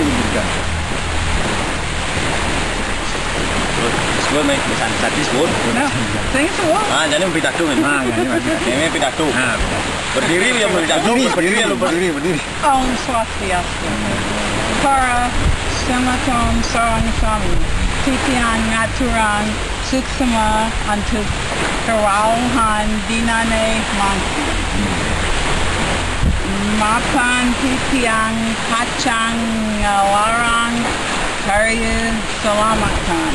diberikan. Sebut nih, tadi sebut. Nah, saya sebut. Ah, jadi pidato nih. Ah, Ini pidato. nah, Berdiri ya pidato. Berdiri ya lu berdiri. Om Swastiastu. Para Sematom Sarang Sami. Titiang Naturang Suksama Antuk Karawhan Dinane Mangki. Mapan Titiang Kacang Ngawarang Karya Salamatan.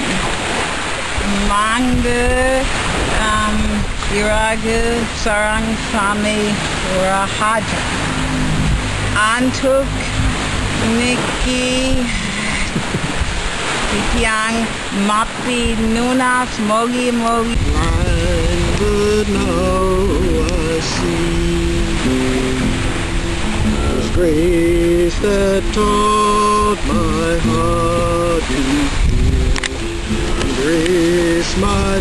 Mangga Iraga Sarang Sami Rahaja. Antuk Niki titiang Mapi Nunas Mogi Mogi. But now I see the grace that taught my heart to feel. Grace my